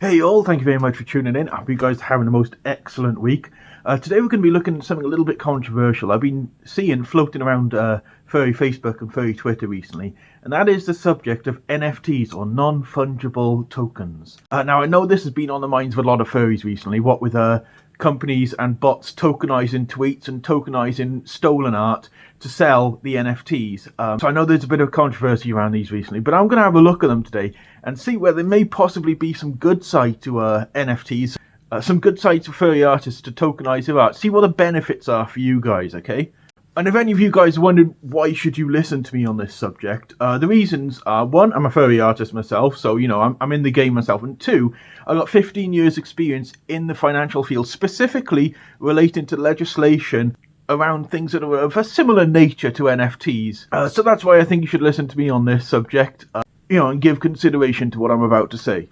Hey all, thank you very much for tuning in. I hope you guys are having the most excellent week. Today we're going to be looking at something a little bit controversial. I've been seeing floating around Furry Facebook and Furry Twitter recently, and that is the subject of NFTs, or Non-Fungible Tokens. Now I know this has been on the minds of a lot of furries recently, what with companies and bots tokenizing tweets and tokenizing stolen art to sell the NFTs. So I know there's a bit of controversy around these recently, but I'm going to have a look at them today and see where there may possibly be some good side to NFTs, some good sides for furry artists to tokenize their art, see what the benefits are for you guys, okay? And if any of you guys wondered why should you listen to me on this subject, the reasons are, one, I'm a furry artist myself, so you know I'm in the game myself, and two, I've got 15 years experience in the financial field, specifically relating to legislation around things that are of a similar nature to NFTs. So that's why I think you should listen to me on this subject, and give consideration to what I'm about to say.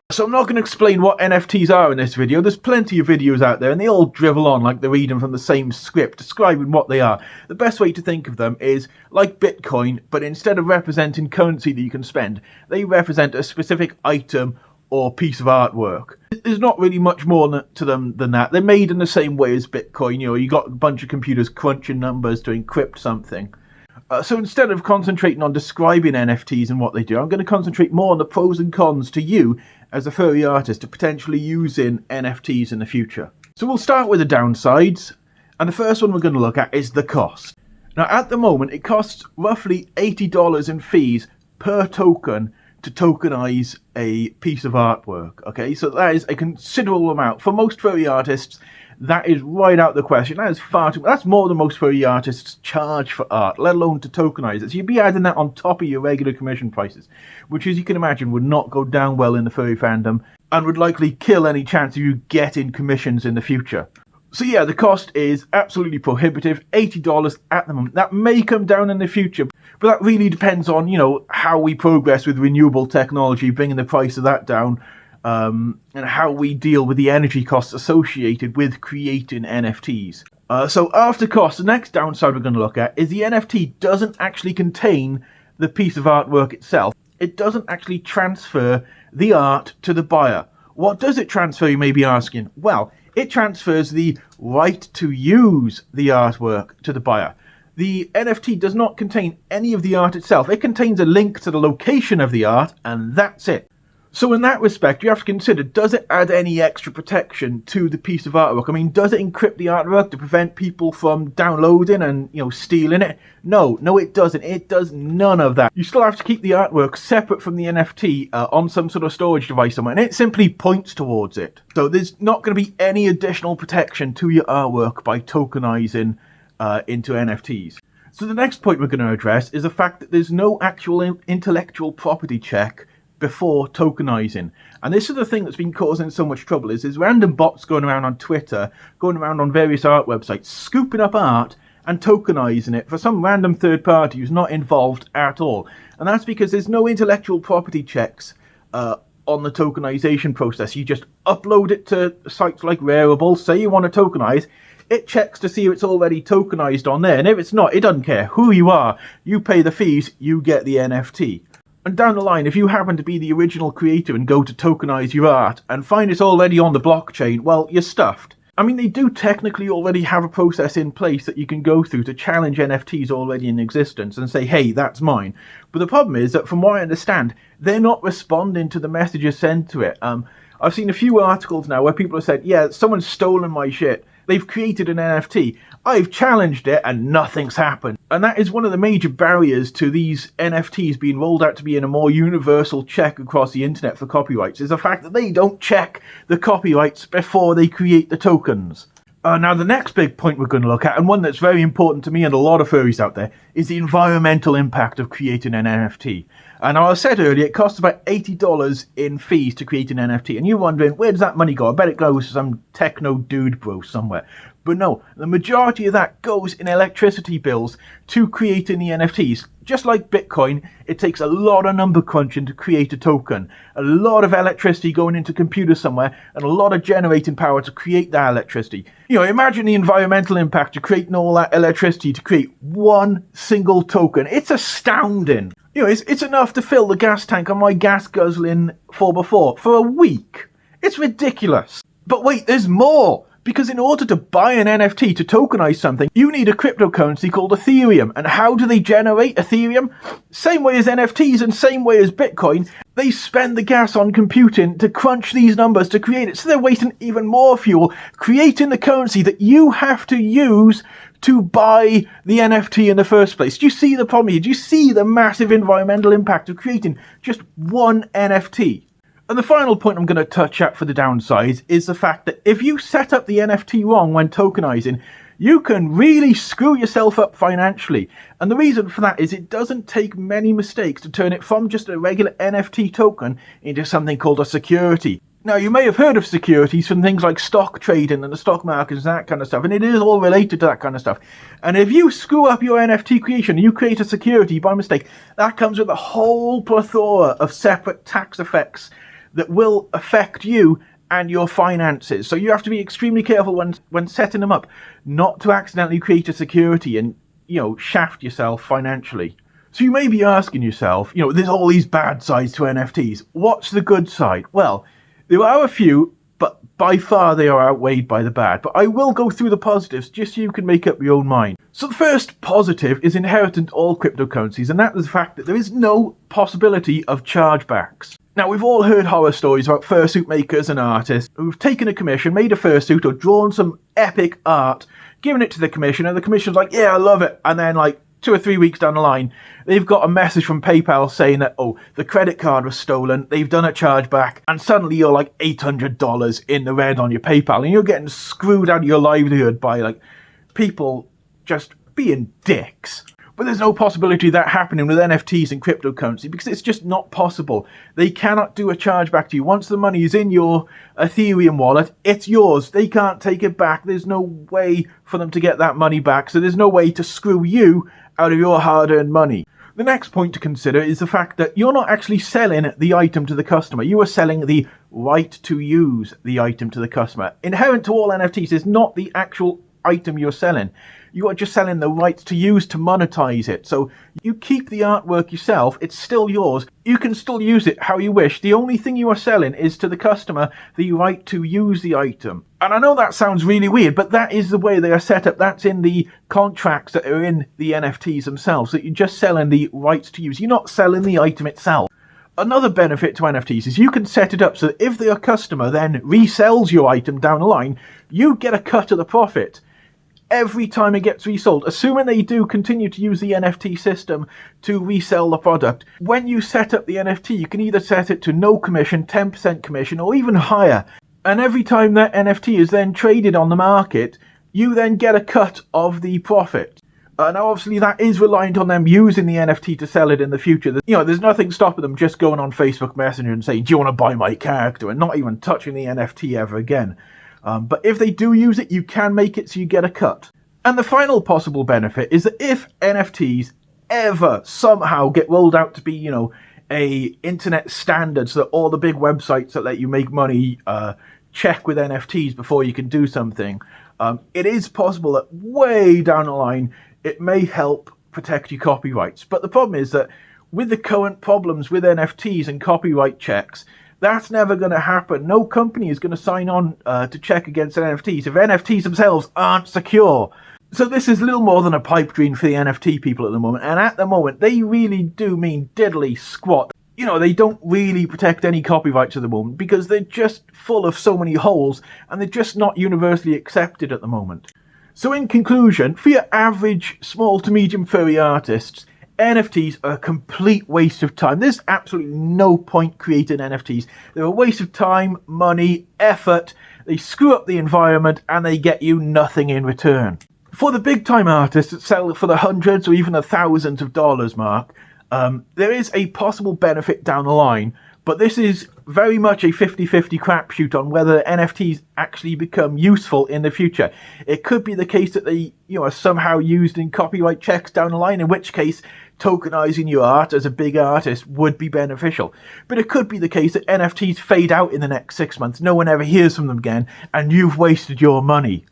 So I'm not going to explain what NFTs are in this video. There's plenty of videos out there and they all drivel on like they're reading from the same script describing what they are. The best way to think of them is like Bitcoin, but instead of representing currency that you can spend, they represent a specific item or piece of artwork. There's not really much more to them than that. They're made in the same way as Bitcoin. You got a bunch of computers crunching numbers to encrypt something. So instead of concentrating on describing NFTs and what they do, I'm going to concentrate more on the pros and cons to you as a furry artist to potentially using NFTs in the future. So we'll start with the downsides, and the first one we're going to look at is the cost. Now at the moment it costs roughly $80 in fees per token to tokenize a piece of artwork, okay? So that is a considerable amount. For most furry artists, that is right out the question. That is far too much. That's more than most furry artists charge for art, let alone to tokenize it. So you'd be adding that on top of your regular commission prices, which, as you can imagine, would not go down well in the furry fandom and would likely kill any chance of you getting commissions in the future. So yeah, the cost is absolutely prohibitive, $80 at the moment. That may come down in the future, but that really depends on, how we progress with renewable technology, bringing the price of that down, and how we deal with the energy costs associated with creating NFTs. So after cost, the next downside we're going to look at is the NFT doesn't actually contain the piece of artwork itself. It doesn't actually transfer the art to the buyer. What does it transfer, you may be asking? Well, it transfers the right to use the artwork to the buyer. The NFT does not contain any of the art itself. It contains a link to the location of the art, and that's it. So in that respect, you have to consider, does it add any extra protection to the piece of artwork? I mean, does it encrypt the artwork to prevent people from downloading and, stealing it? No, it doesn't. It does none of that. You still have to keep the artwork separate from the NFT on some sort of storage device somewhere, and it simply points towards it. So there's not going to be any additional protection to your artwork by tokenizing into NFTs. So the next point we're going to address is the fact that there's no actual intellectual property check before tokenizing. And this is the thing that's been causing so much trouble, is there's random bots going around on Twitter, going around on various art websites, scooping up art and tokenizing it for some random third party who's not involved at all. And that's because there's no intellectual property checks on the tokenization process. You just upload it to sites like Rarible, say you want to tokenize, it checks to see if it's already tokenized on there, and if it's not, it doesn't care who you are. You pay the fees, you get the NFT. And down the line, if you happen to be the original creator and go to tokenize your art and find it's already on the blockchain, well, you're stuffed. I mean, they do technically already have a process in place that you can go through to challenge NFTs already in existence and say, hey, that's mine. But the problem is that from what I understand, they're not responding to the messages sent to it. I've seen a few articles now where people have said, yeah, someone's stolen my shit. They've created an NFT. I've challenged it and nothing's happened. And that is one of the major barriers to these NFTs being rolled out to be in a more universal check across the internet for copyrights, is the fact that they don't check the copyrights before they create the tokens. Now the next big point we're going to look at, and one that's very important to me and a lot of furries out there, is the environmental impact of creating an NFT. And now, as I said earlier, it costs about $80 in fees to create an NFT. And you're wondering, where does that money go? I bet it goes to some techno dude bro somewhere. But no, the majority of that goes in electricity bills to creating the NFTs. Just like Bitcoin, it takes a lot of number crunching to create a token, a lot of electricity going into computers somewhere, and a lot of generating power to create that electricity. Imagine the environmental impact of creating all that electricity to create one single token. It's astounding. It's enough to fill the gas tank on my gas guzzling 4x4 for a week. It's ridiculous. But wait, there's more. Because in order to buy an NFT to tokenize something, you need a cryptocurrency called Ethereum. And how do they generate Ethereum? Same way as NFTs and same way as Bitcoin. They spend the gas on computing to crunch these numbers to create it. So they're wasting even more fuel creating the currency that you have to use to buy the NFT in the first place. Do you see the problem here? Do you see the massive environmental impact of creating just one NFT? And the final point I'm going to touch at for the downsides is the fact that if you set up the NFT wrong when tokenizing, you can really screw yourself up financially. And the reason for that is it doesn't take many mistakes to turn it from just a regular NFT token into something called a security. Now, you may have heard of securities from things like stock trading and the stock markets and that kind of stuff, and it is all related to that kind of stuff. And if you screw up your NFT creation, you create a security by mistake, that comes with a whole plethora of separate tax effects that will affect you and your finances. So you have to be extremely careful when setting them up, not to accidentally create a security and, shaft yourself financially. So you may be asking yourself, there's all these bad sides to NFTs. What's the good side? Well, there are a few, but by far they are outweighed by the bad. But I will go through the positives just so you can make up your own mind. So the first positive is inherent in all cryptocurrencies, and that is the fact that there is no possibility of chargebacks. Now, we've all heard horror stories about fursuit makers and artists who've taken a commission, made a fursuit, or drawn some epic art, given it to the commission, and the commission's like, yeah, I love it. And then, 2 or 3 weeks down the line, they've got a message from PayPal saying that, the credit card was stolen, they've done a chargeback, and suddenly you're like $800 in the red on your PayPal, and you're getting screwed out of your livelihood by, people just being dicks. But there's no possibility of that happening with NFTs and cryptocurrency because it's just not possible. They cannot do a chargeback to you. Once the money is in your Ethereum wallet, it's yours. They can't take it back. There's no way for them to get that money back. So there's no way to screw you out of your hard-earned money. The next point to consider is the fact that you're not actually selling the item to the customer. You are selling the right to use the item to the customer. Inherent to all NFTs is not the actual item you're selling. You are just selling the rights to use to monetize it. So you keep the artwork yourself, it's still yours. You can still use it how you wish. The only thing you are selling is to the customer the right to use the item. And I know that sounds really weird, but that is the way they are set up. That's in the contracts that are in the NFTs themselves. So you're just selling the rights to use. You're not selling the item itself. Another benefit to NFTs is you can set it up so that if your customer then resells your item down the line, you get a cut of the profit every time it gets resold, assuming they do continue to use the NFT system to resell the product. When you set up the NFT, you can either set it to no commission, 10% commission, or even higher. And every time that NFT is then traded on the market, you then get a cut of the profit. Now, obviously, that is reliant on them using the NFT to sell it in the future. There's nothing stopping them just going on Facebook Messenger and saying, do you want to buy my character? And not even touching the NFT ever again. But if they do use it, you can make it so you get a cut. And the final possible benefit is that if NFTs ever somehow get rolled out to be, a internet standard so that all the big websites that let you make money check with NFTs before you can do something, it is possible that way down the line it may help protect your copyrights. But the problem is that with the current problems with NFTs and copyright checks, that's never going to happen. No company is going to sign on to check against NFTs if NFTs themselves aren't secure. So this is little more than a pipe dream for the NFT people at the moment. And at the moment, they really do mean diddly squat. They don't really protect any copyrights at the moment because they're just full of so many holes and they're just not universally accepted at the moment. So in conclusion, for your average small to medium furry artists, NFTs are a complete waste of time. There's absolutely no point creating NFTs. They're a waste of time, money, effort. They screw up the environment and they get you nothing in return. For the big time artists that sell for the hundreds or even the thousands of dollars mark, there is a possible benefit down the line, But this is very much a 50-50 crapshoot on whether NFTs actually become useful in the future. It could be the case that they, are somehow used in copyright checks down the line, in which case tokenizing your art as a big artist would be beneficial. But it could be the case that NFTs fade out in the next 6 months, no one ever hears from them again, and you've wasted your money.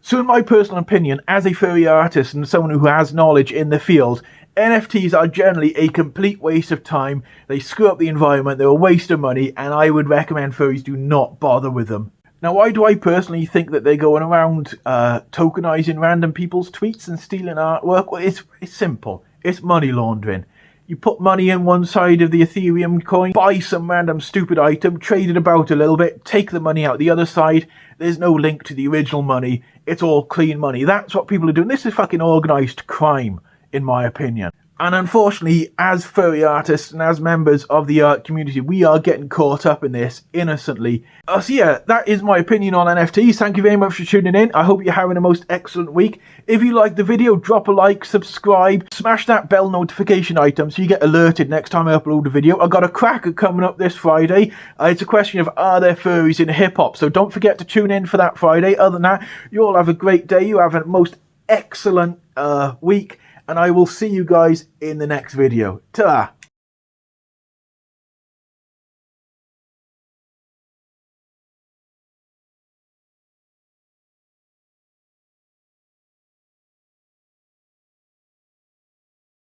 So in my personal opinion, as a furry artist and someone who has knowledge in the field, NFTs are generally a complete waste of time. They screw up the environment, they're a waste of money, and I would recommend furries do not bother with them. Now, why do I personally think that they're going around tokenizing random people's tweets and stealing artwork? Well, it's simple. It's money laundering. You put money in one side of the Ethereum coin, buy some random stupid item, trade it about a little bit, take the money out the other side. There's no link to the original money. It's all clean money. That's what people are doing. This is fucking organized crime, in my opinion. And unfortunately, as furry artists and as members of the art community, we are getting caught up in this innocently. So yeah, that is my opinion on NFTs. Thank you very much for tuning in. I hope you're having a most excellent week. If you liked the video, drop a like, subscribe, smash that bell notification item so you get alerted next time I upload a video. I've got a cracker coming up this Friday. It's a question of, are there furries in hip-hop? So don't forget to tune in for that Friday. Other than that, you all have a great day. You have a most excellent week. And I will see you guys in the next video. Ta-ra!